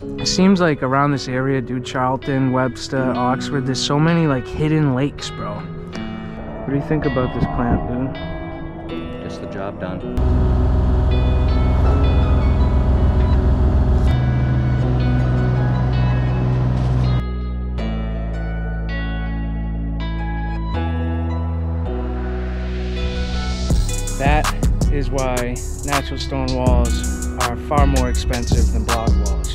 It seems like around this area, dude, Charlton, Webster, Oxford, there's so many like hidden lakes, bro. What do you think about this plant, dude? Gets the job done. That is why natural stone walls are far more expensive than block walls.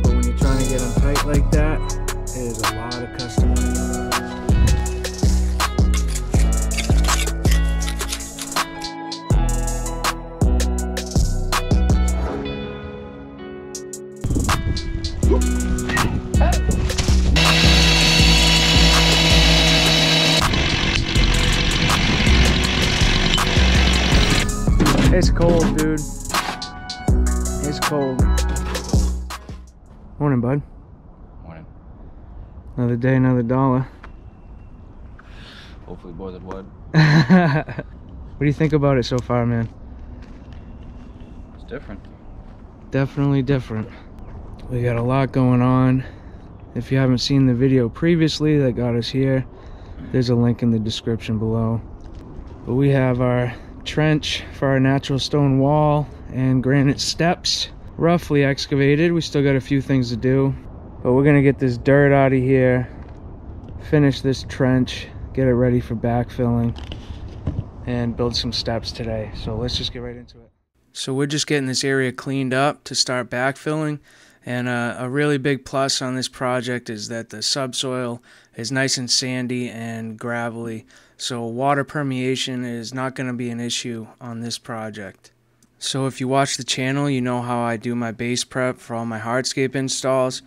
But when you're trying to get them tight like that, it is a lot of customizing. It's cold, dude. It's cold. Morning, bud. Morning. Another day, another dollar. Hopefully boiling wood. What do you think about it so far, man? It's different. Definitely different. We got a lot going on. If you haven't seen the video previously that got us here, there's a link in the description below. But we have our trench for our natural stone wall and granite steps roughly excavated. We still got a few things to do, but we're gonna get this dirt out of here, finish this trench, get it ready for backfilling, and build some steps today. So let's just get right into it. So we're just getting this area cleaned up to start backfilling, and a really big plus on this project is that the subsoil is nice and sandy and gravelly, so water permeation is not going to be an issue on this project. So if you watch the channel, you know how I do my base prep for all my hardscape installs,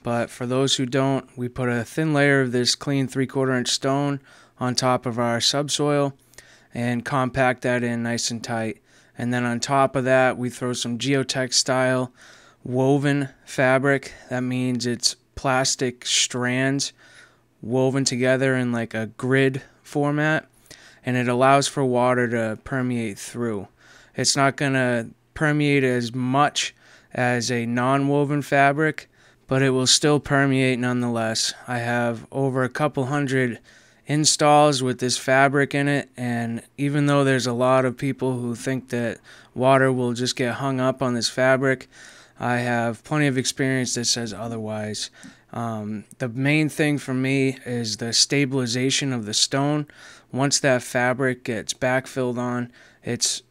but for those who don't, we put a thin layer of this clean 3/4 inch stone on top of our subsoil and compact that in nice and tight. And then on top of that, we throw some geotech style woven fabric. That means it's plastic strands woven together in like a grid format, and it allows for water to permeate through. It's not going to permeate as much as a non-woven fabric, but it will still permeate nonetheless. I have over a couple hundred installs with this fabric in it, and even though there's a lot of people who think that water will just get hung up on this fabric, I have plenty of experience that says otherwise. The main thing for me is the stabilization of the stone. Once that fabric gets backfilled on, it's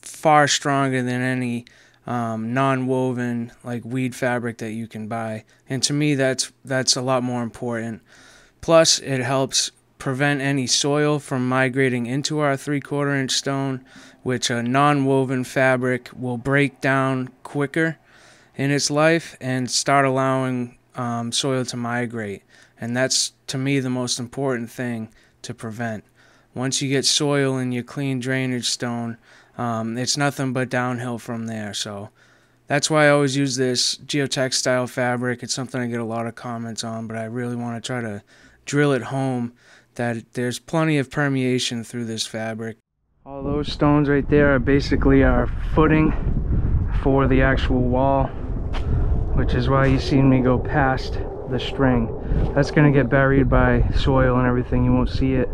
far stronger than any non-woven like weed fabric that you can buy. And to me, that's a lot more important. Plus, it helps prevent any soil from migrating into our 3/4 inch stone, which a non-woven fabric will break down quicker in its life and start allowing soil to migrate. And that's, to me, the most important thing to prevent. Once you get soil in your clean drainage stone, it's nothing but downhill from there. So that's why I always use this geotech style fabric. It's something I get a lot of comments on, but I really want to try to drill it home that there's plenty of permeation through this fabric. All those stones right there are basically our footing for the actual wall, which is why you seen me go past the string. That's going to get buried by soil and everything, you won't see it,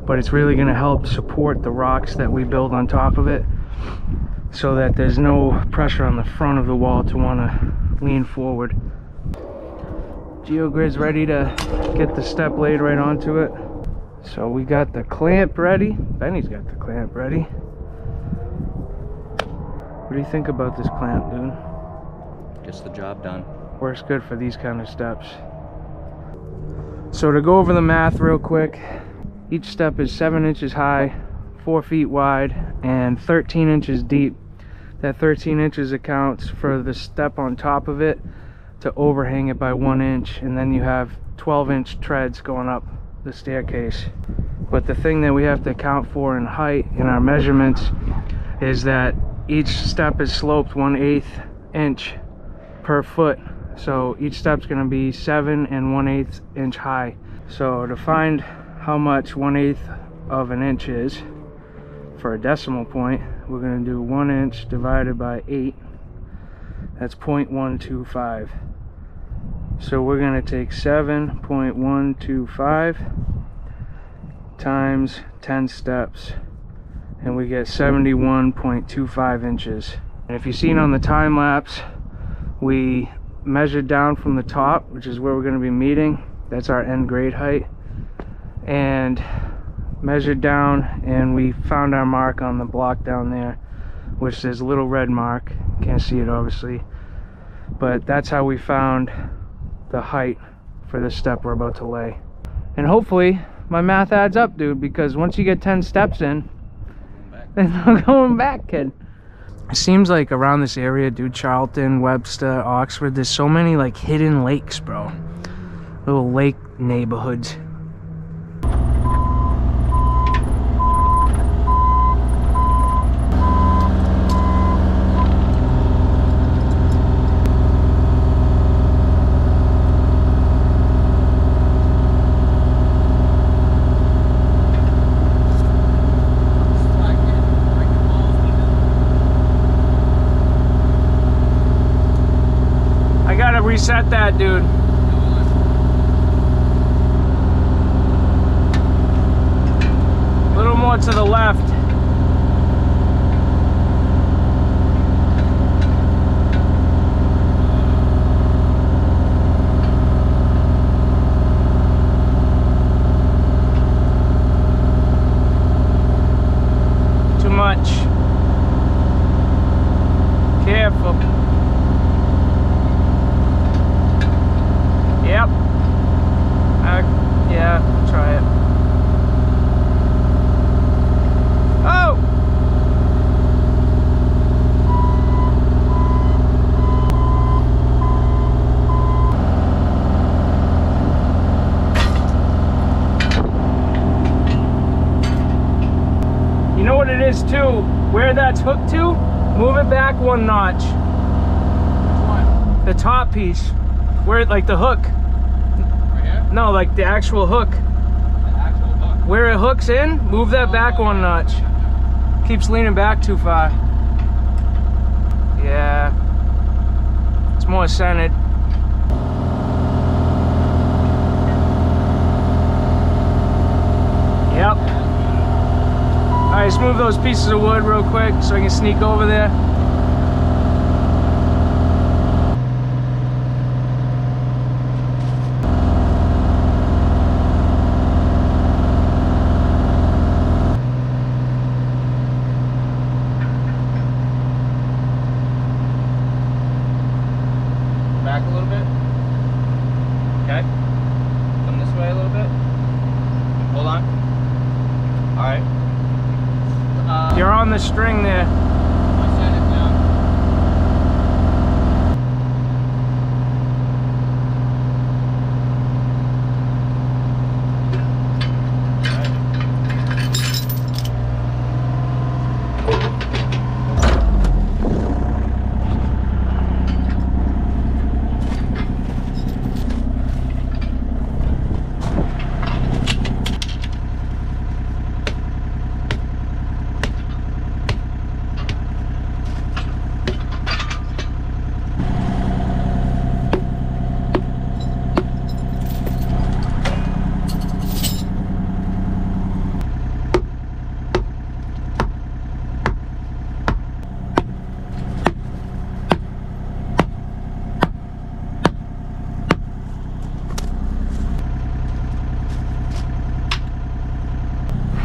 but it's really going to help support the rocks that we build on top of it, so that there's no pressure on the front of the wall to want to lean forward. GeoGrid's ready to get the step laid right onto it. So we got the clamp ready. Benny's got the clamp ready. What do you think about this clamp, dude? Gets the job done. Works good for these kind of steps. So to go over the math real quick, each step is 7 inches high, 4 feet wide, and 13 inches deep. That 13 inches accounts for the step on top of it to overhang it by 1 inch, and then you have 12-inch treads going up the staircase. But the thing that we have to account for in height in our measurements is that each step is sloped 1/8 inch per foot. So each step's going to be 7 1/8 inch high. So to find how much 1/8 of an inch is for a decimal point, we're going to do 1 inch divided by 8. That's 0.125. So we're going to take 7.125 times 10 steps, and we get 71.25 inches. And if you've seen on the time lapse, we measured down from the top, which is where we're going to be meeting. That's our end grade height, and measured down, and we found our mark on the block down there, which there's a little red mark. Can't see it obviously, but that's how we found the height for this step we're about to lay. And hopefully my math adds up, dude, because once you get 10 steps in, there's no going back, kid. It seems like around this area, dude, Charlton, Webster, Oxford, there's so many like hidden lakes, bro. Little lake neighborhoods. Reset that, dude. A little more to the left. Too much. Careful. Yep. Yeah, try it. Oh! You know what it is too? Where that's hooked to, move it back 1 notch. Which one? The top piece. Where, like the hook. Right here? No, like the actual hook. The actual hook? Where it hooks in, move that back 1 notch. Keeps leaning back too far. Yeah. It's more centered. Yep. Alright, let's move those pieces of wood real quick so I can sneak over there. Back a little bit. Okay. Come this way a little bit. Hold on. Alright. You're on the string there. I set it down.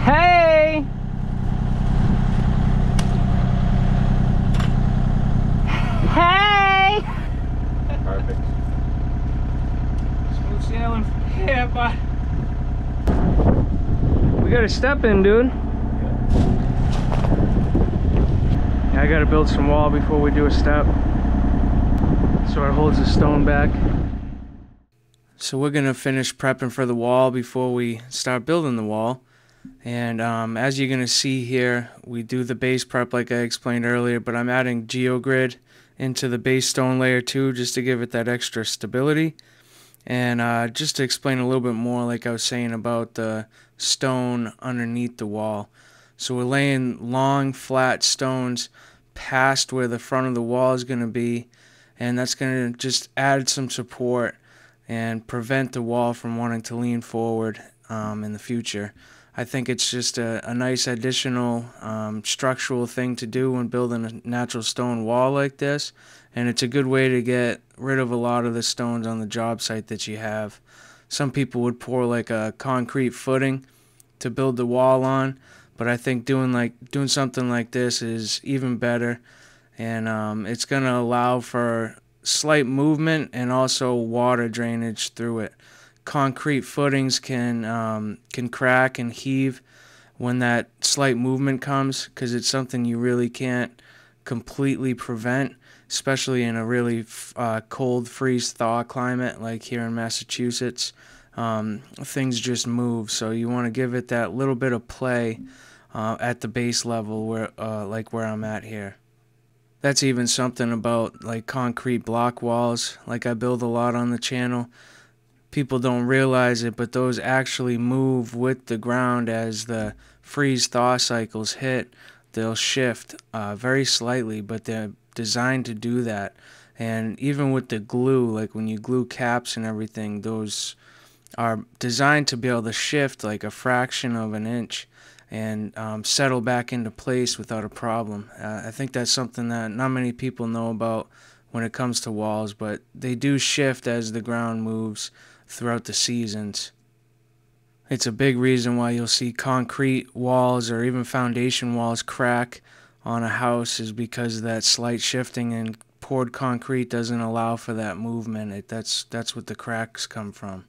Hey! Hey! Perfect. Smooth sailing from here, bud. We got a step in, dude. Yeah, I gotta build some wall before we do a step, so it holds the stone back. So we're gonna finish prepping for the wall before we start building the wall. And as you're gonna see here, we do the base prep like I explained earlier, but I'm adding geogrid into the base stone layer too, just to give it that extra stability. And just to explain a little bit more, like I was saying about the stone underneath the wall. So we're laying long, flat stones past where the front of the wall is going to be, and that's going to just add some support and prevent the wall from wanting to lean forward in the future. I think it's just a nice additional structural thing to do when building a natural stone wall like this, and it's a good way to get rid of a lot of the stones on the job site that you have. Some people would pour like a concrete footing to build the wall on, but I think doing something like this is even better, and it's going to allow for slight movement and also water drainage through it. Concrete footings can crack and heave when that slight movement comes, because it's something you really can't completely prevent, especially in a really cold freeze-thaw climate like here in Massachusetts. Things just move, so you want to give it that little bit of play at the base level where I'm at here. That's even something about like concrete block walls, like I build a lot on the channel. People don't realize it, but those actually move with the ground as the freeze-thaw cycles hit. They'll shift very slightly, but they're designed to do that. And even with the glue, like when you glue caps and everything, those are designed to be able to shift like a fraction of an inch and settle back into place without a problem. I think that's something that not many people know about when it comes to walls, but they do shift as the ground moves throughout the seasons. It's a big reason why you'll see concrete walls or even foundation walls crack on a house, is because of that slight shifting, and poured concrete doesn't allow for that movement. That's what the cracks come from.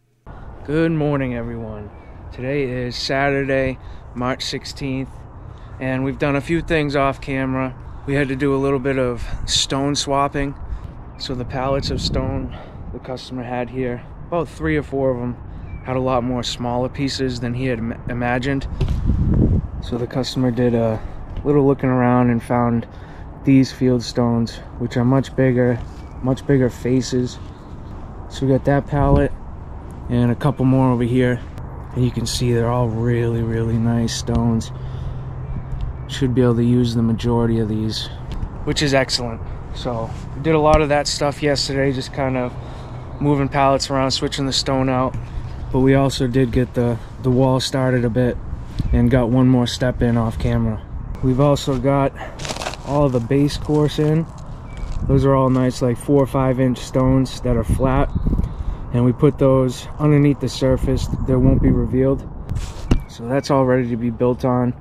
Good morning, everyone. Today is Saturday, March 16th, and we've done a few things off camera. We had to do a little bit of stone swapping. So the pallets of stone the customer had here, about 3 or 4 of them, had a lot more smaller pieces than he had imagined. So the customer did a little looking around and found these Fieldstones, which are much bigger faces. So we got that pallet and a couple more over here, and you can see they're all really nice stones. Should be able to use the majority of these, which is excellent. So we did a lot of that stuff yesterday, just kind of moving pallets around, switching the stone out. But we also did get the wall started a bit and got one more step in off camera. We've also got all the base course in. Those are all nice, like 4 or 5 inch stones that are flat, and we put those underneath the surface. They won't be revealed. So that's all ready to be built on,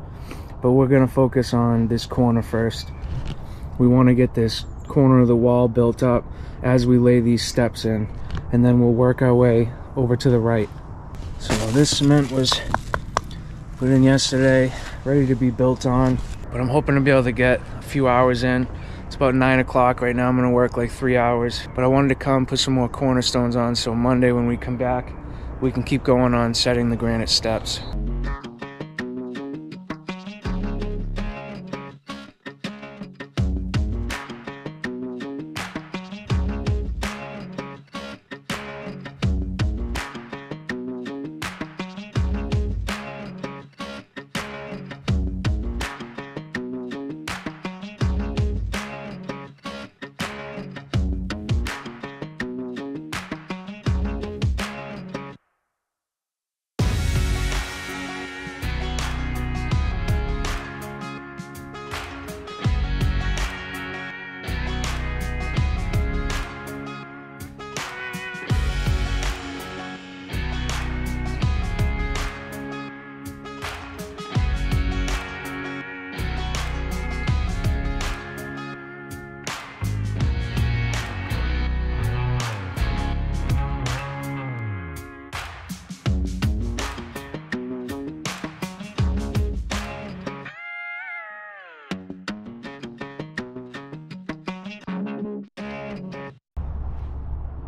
but we're gonna focus on this corner first. We want to get this corner of the wall built up as we lay these steps in, and then we'll work our way over to the right. So this cement was put in yesterday, ready to be built on, but I'm hoping to be able to get a few hours in. It's about 9 o'clock right now. I'm gonna work like 3 hours, but I wanted to come put some more cornerstones on, so Monday when we come back we can keep going on setting the granite steps.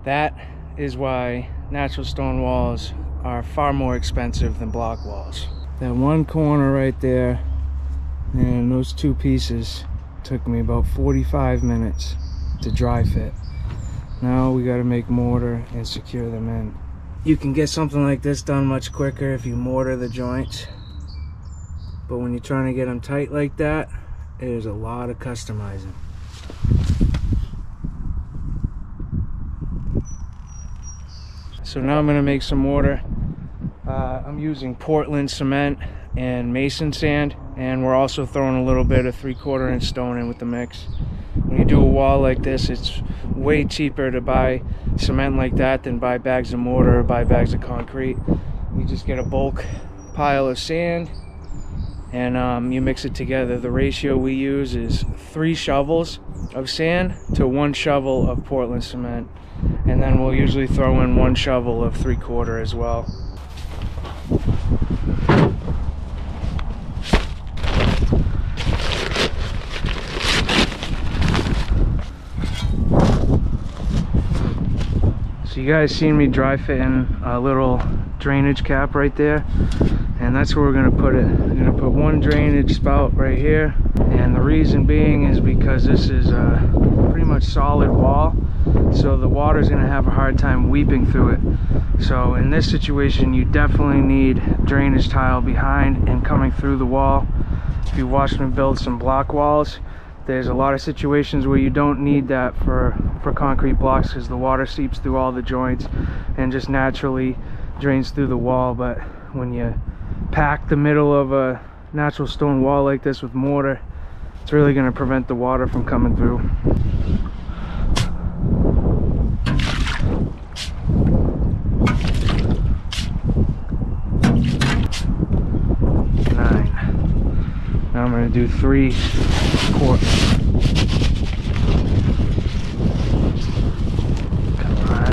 That is why natural stone walls are far more expensive than block walls. That one corner right there and those 2 pieces took me about 45 minutes to dry fit. Now we got to make mortar and secure them in. You can get something like this done much quicker if you mortar the joints, but when you're trying to get them tight like that, it is a lot of customizing. So now I'm going to make some mortar. I'm using Portland cement and mason sand, and we're also throwing a little bit of 3/4 inch stone in with the mix. When you do a wall like this, it's way cheaper to buy cement like that than buy bags of mortar or buy bags of concrete. You just get a bulk pile of sand and you mix it together. The ratio we use is 3 shovels of sand to 1 shovel of Portland cement, and then we'll usually throw in 1 shovel of 3/4 as well. So you guys seen me dry fitting a little drainage cap right there, and that's where we're going to put it. We're going to put 1 drainage spout right here, and the reason being is because this is a pretty much solid wall, so the water is going to have a hard time weeping through it. So in this situation, you definitely need drainage tile behind and coming through the wall. If you watch me build some block walls, there's a lot of situations where you don't need that for concrete blocks, because the water seeps through all the joints and just naturally drains through the wall. But when you pack the middle of a natural stone wall like this with mortar, it's really going to prevent the water from coming through. Now I'm going to do 3/4. Come on.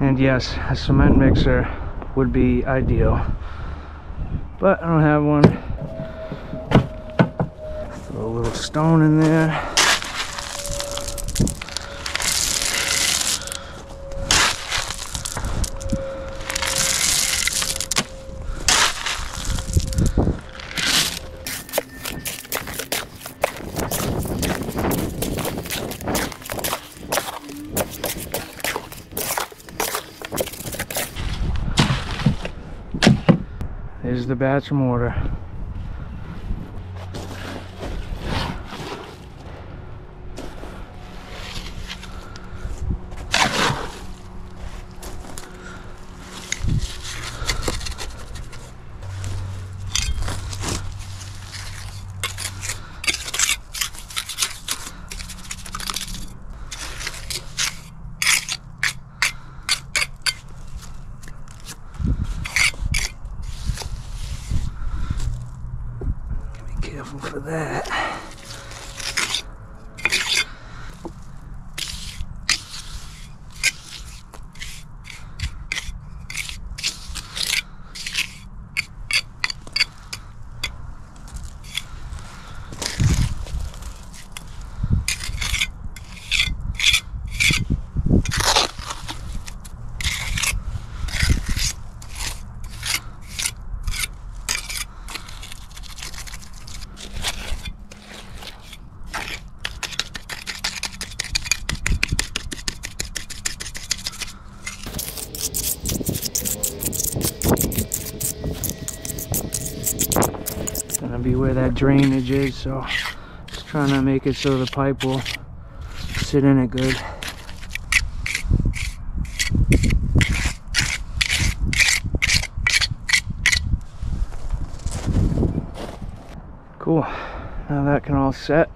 And yes, a cement mixer would be ideal, but I don't have one. Throw a little stone in there. There's the batch of mortar. Careful for that. Gonna be where that drainage is, so just trying to make it so the pipe will sit in it good. Cool, now that can all set.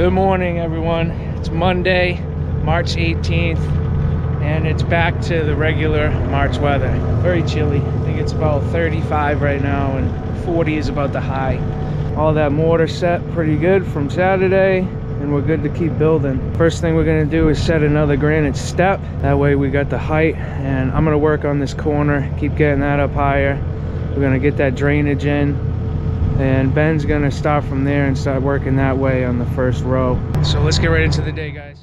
Good morning, everyone. It's Monday, March 18th, and it's back to the regular March weather. Very chilly. I think it's about 35 right now, and 40 is about the high. All that mortar set pretty good from Saturday, and we're good to keep building. First thing we're gonna do is set another granite step. That way we got the height, and I'm gonna work on this corner, keep getting that up higher. We're gonna get that drainage in, and Ben's gonna start from there and start working that way on the first row. So let's get right into the day, guys.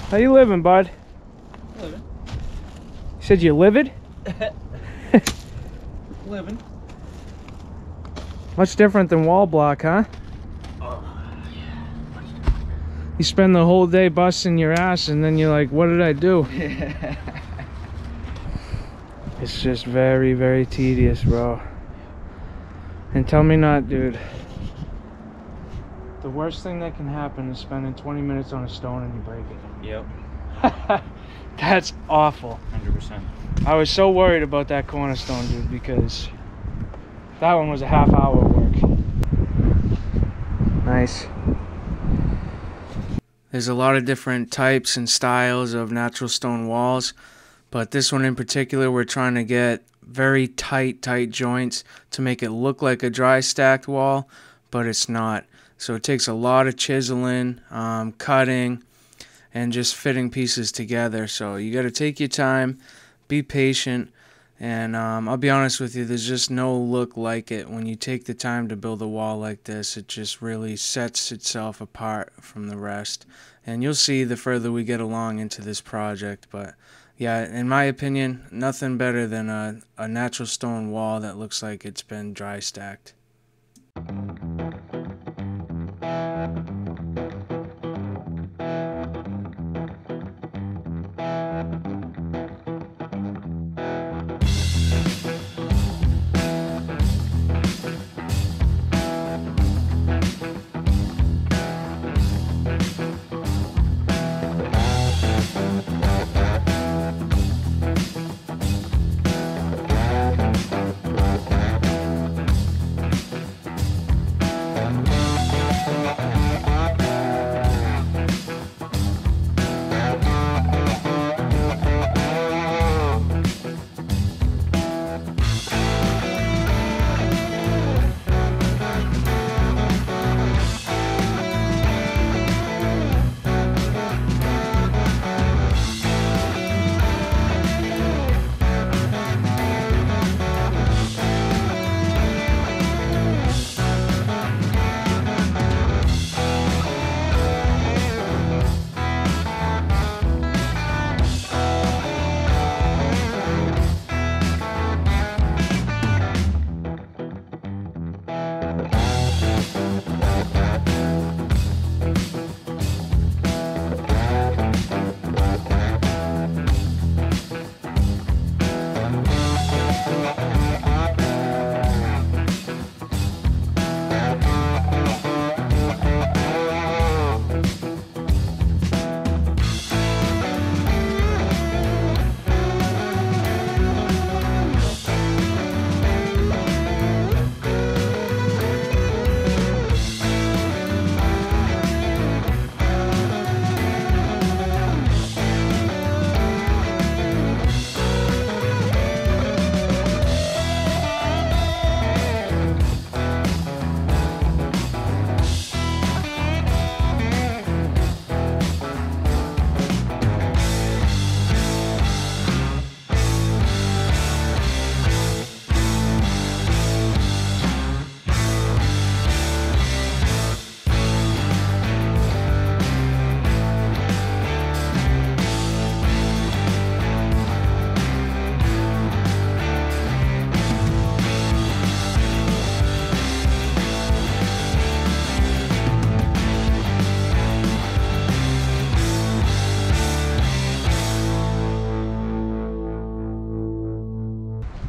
How you living, bud? Living. You said you livid? Living. Much different than wall block, huh? Oh, yeah. You spend the whole day busting your ass and then you're like, what did I do? It's just very, very tedious, bro. And tell me not, dude. The worst thing that can happen is spending 20 minutes on a stone and you break it. Yep. That's awful. 100%. I was so worried about that cornerstone, dude, because that one was a half-hour work. Nice. There's a lot of different types and styles of natural stone walls, but this one in particular, we're trying to get very tight joints to make it look like a dry stacked wall, but it's not. So it takes a lot of chiseling, cutting, and just fitting pieces together. So you got to take your time, be patient, and I'll be honest with you, there's just no look like it when you take the time to build a wall like this. It just really sets itself apart from the rest. And you'll see the further we get along into this project. But yeah, in my opinion, nothing better than a natural stone wall that looks like it's been dry stacked.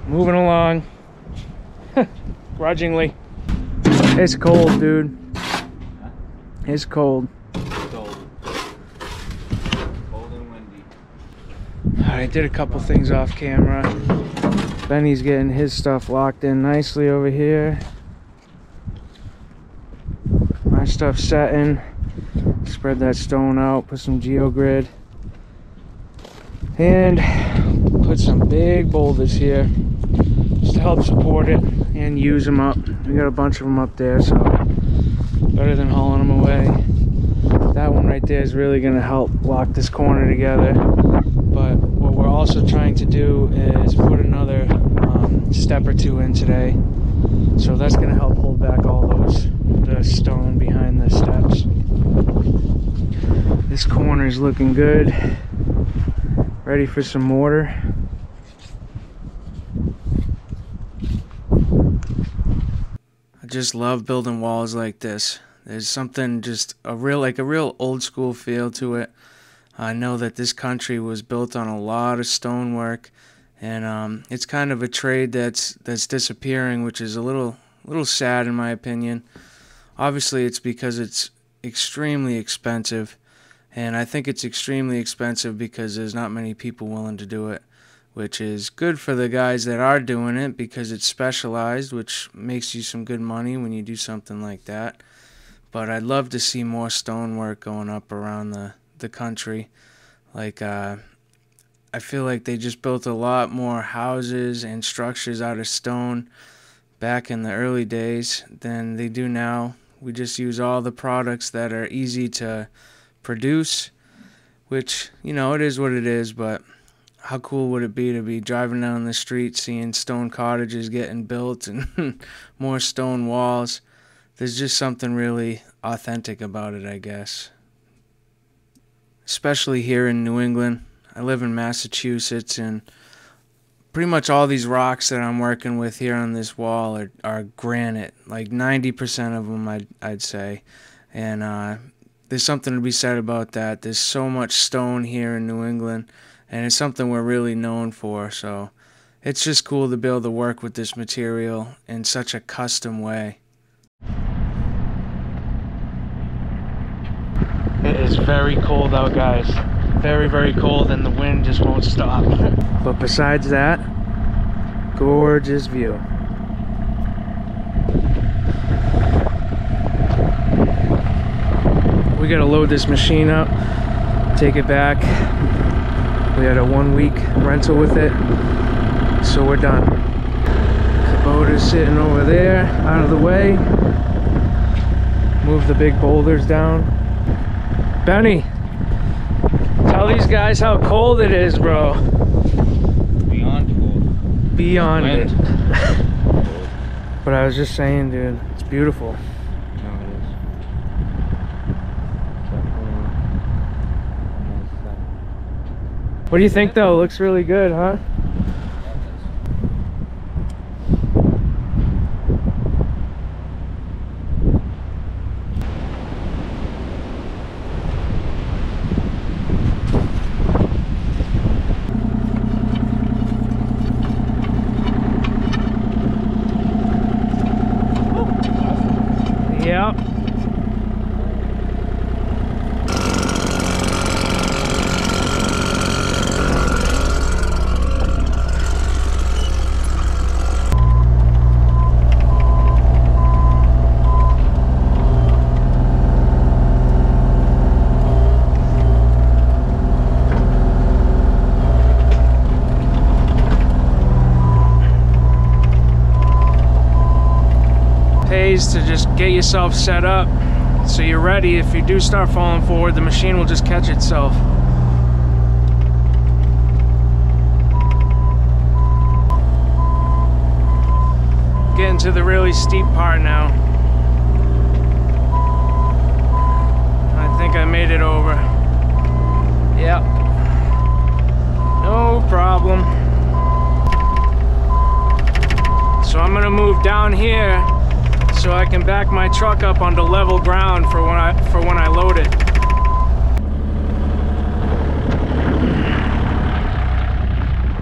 Moving along. Grudgingly. It's cold, dude. It's cold. Cold. Cold and windy. Alright, I did a couple things off camera. Benny's getting his stuff locked in nicely over here. My stuff's setting. Spread that stone out, put some geogrid. And put some big boulders here just to help support it and use them up. We got a bunch of them up there, so better than hauling them away. That one right there is really going to help lock this corner together. But what we're also trying to do is put another step or two in today, so that's going to help hold back all the stone behind the steps. This corner is looking good. Ready for some mortar. I just love building walls like this. There's something just a real old school feel to it. I know that this country was built on a lot of stonework, and it's kind of a trade that's disappearing, which is a little sad in my opinion. Obviously, it's because it's extremely expensive, and I think it's extremely expensive because there's not many people willing to do it, which is good for the guys that are doing it because it's specialized, which makes you some good money when you do something like that. But I'd love to see more stonework going up around the country. Like, I feel like they just built a lot more houses and structures out of stone back in the early days than they do now. We just use all the products that are easy to produce, which, you know, it is what it is, but how cool would it be to be driving down the street seeing stone cottages getting built and more stone walls? There's just something really authentic about it, I guess. Especially here in New England. I live in Massachusetts, and pretty much all these rocks that I'm working with here on this wall are granite. Like 90% of them, I'd say. And there's something to be said about that. There's so much stone here in New England, and it's something we're really known for. So it's just cool to be able to work with this material in such a custom way. It is very cold out, guys. Very, very cold, and the wind just won't stop. But besides that, gorgeous view. We gotta load this machine up, take it back. We had a 1-week rental with it, so we're done. The boat is sitting over there, out of the way. Move the big boulders down. Benny, tell these guys how cold it is, bro. Beyond cold. Beyond it. But I was just saying, dude, it's beautiful. No, it is. What do you think, though? Looks really good, huh? Yep. To just get yourself set up so you're ready. If you do start falling forward, the machine will just catch itself. Getting to the really steep part now. I think I made it over. Yep. No problem. So I'm gonna move down here so I can back my truck up onto level ground for when I load it.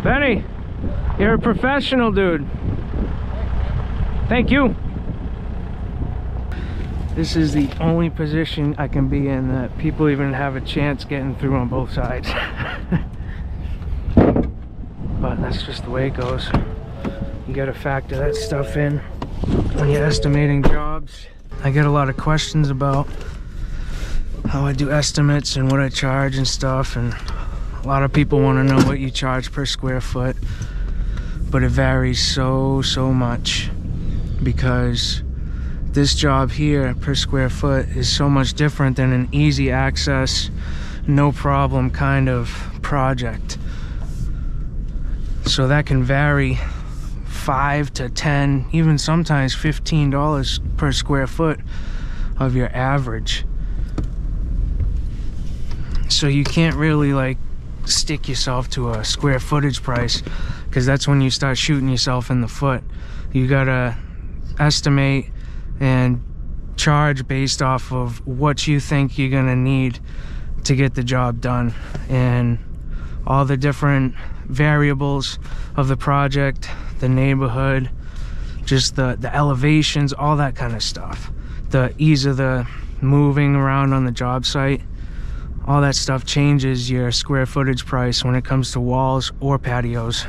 Benny, you're a professional, dude. Thank you. This is the only position I can be in that people even have a chance getting through on both sides. But that's just the way it goes. You gotta factor that stuff in when you're estimating jobs. I get a lot of questions about how I do estimates and what I charge and stuff, and a lot of people want to know what you charge per square foot, but it varies so much, because this job here per square foot is so much different than an easy access, no problem kind of project. So that can vary $5 to $10, even sometimes $15 per square foot of your average. So you can't really like stick yourself to a square footage price, because that's when you start shooting yourself in the foot. You gotta estimate and charge based off of what you think you're gonna need to get the job done, and all the different variables of the project, the neighborhood, just the elevations, all that kind of stuff, the ease of the moving around on the job site. All that stuff changes your square footage price when it comes to walls or patios.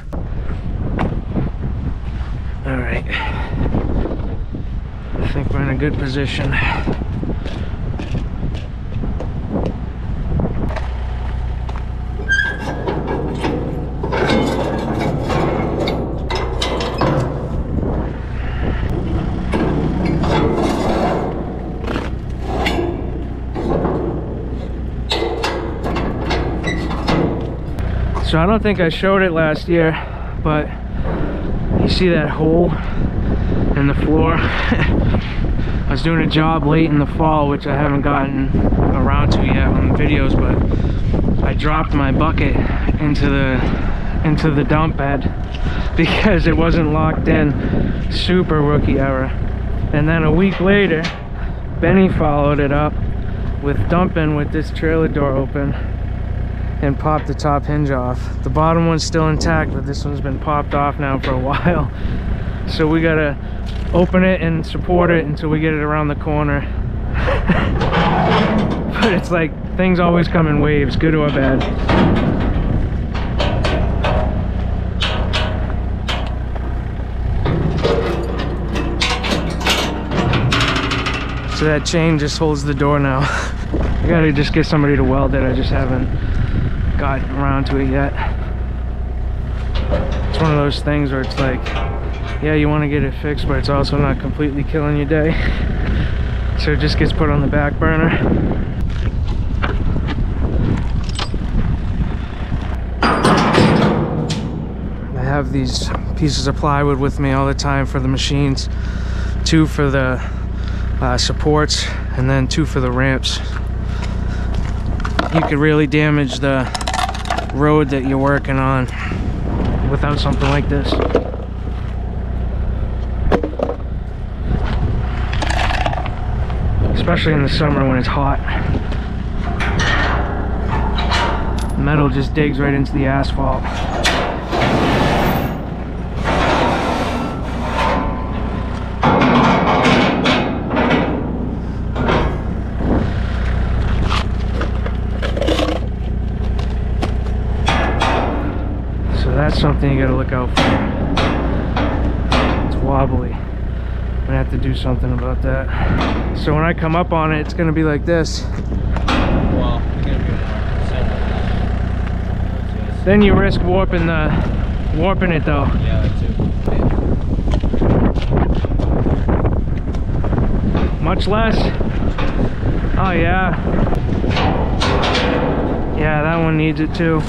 All right, I think we're in a good position. So I don't think I showed it last year, but you see that hole in the floor? I was doing a job late in the fall, which I haven't gotten around to yet on the videos, but I dropped my bucket into the dump bed because it wasn't locked in. Super rookie error. And then a week later, Benny followed it up with dumping with this trailer door open and popped the top hinge off. The bottom one's still intact, but this one's been popped off now for a while. So we gotta open it and support it until we get it around the corner. But it's like, things always come in waves, good or bad. So that chain just holds the door now. I gotta just get somebody to weld it, I just haven't gotten around to it yet. It's one of those things where it's like, yeah, you want to get it fixed, but it's also not completely killing your day. So it just gets put on the back burner. I have these pieces of plywood with me all the time for the machines. 2 for the supports, and then 2 for the ramps. You could really damage the road that you're working on without something like this. Especially in the summer when it's hot. Metal just digs right into the asphalt. That's something you gotta look out for. It's wobbly. I'm gonna have to do something about that. So when I come up on it, it's gonna be like this. Well, it's gonna be more. Then you risk warping it though. Yeah, that too. Much less. Oh yeah. Yeah, that one needs it too.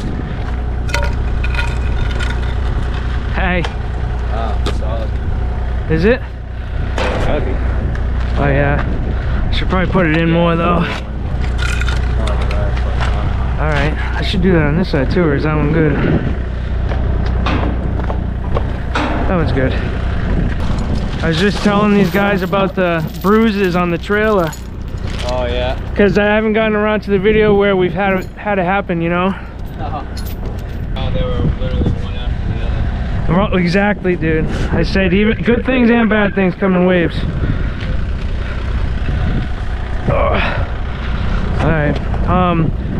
Hey. Wow, solid. Is it? Heavy. Oh yeah. I should probably put it in more though. Alright, I should do that on this side too, or is that one good? That one's good. I was just telling these guys about the bruises on the trailer. Oh yeah. Because I haven't gotten around to the video where we've had it happen, you know? Oh, they were literally one after the other. Well, exactly, dude. I said even good things and bad things come in waves. Alright.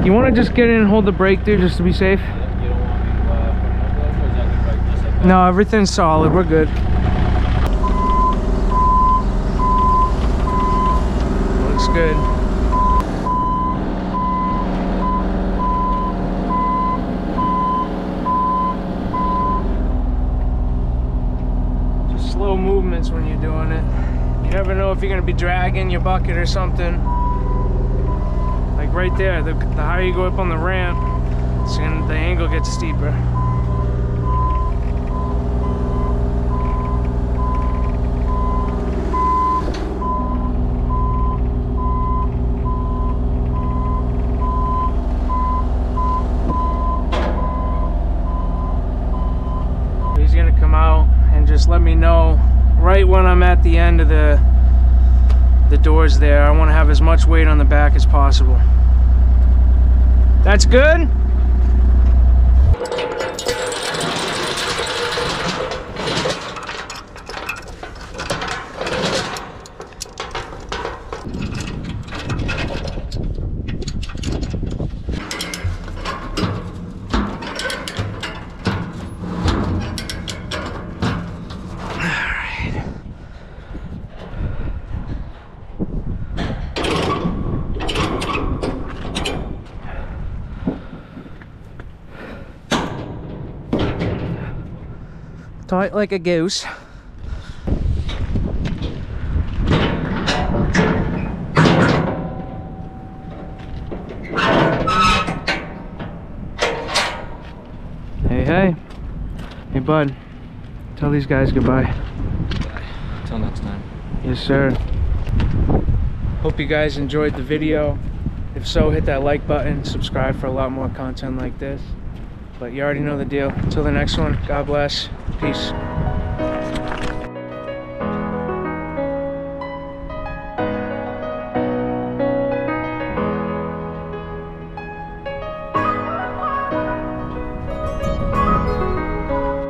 You want to just get in and hold the brake, dude, just to be safe? You don't want me to put another glove, or is that gonna break just like that? No, everything's solid. We're good. Looks good. Just slow movements when you're doing it. You never know if you're gonna be dragging your bucket or something. Like right there, the higher you go up on the ramp, the angle gets steeper. just let me know right when I'm at the end of the doors there. I want to have as much weight on the back as possible. That's good? Tight like a goose. Hey, hey. Hey, bud. Tell these guys goodbye. Bye. Till next time. Yes, sir. Hope you guys enjoyed the video. If so, hit that like button, subscribe for a lot more content like this. But you already know the deal. Until the next one, God bless. Peace.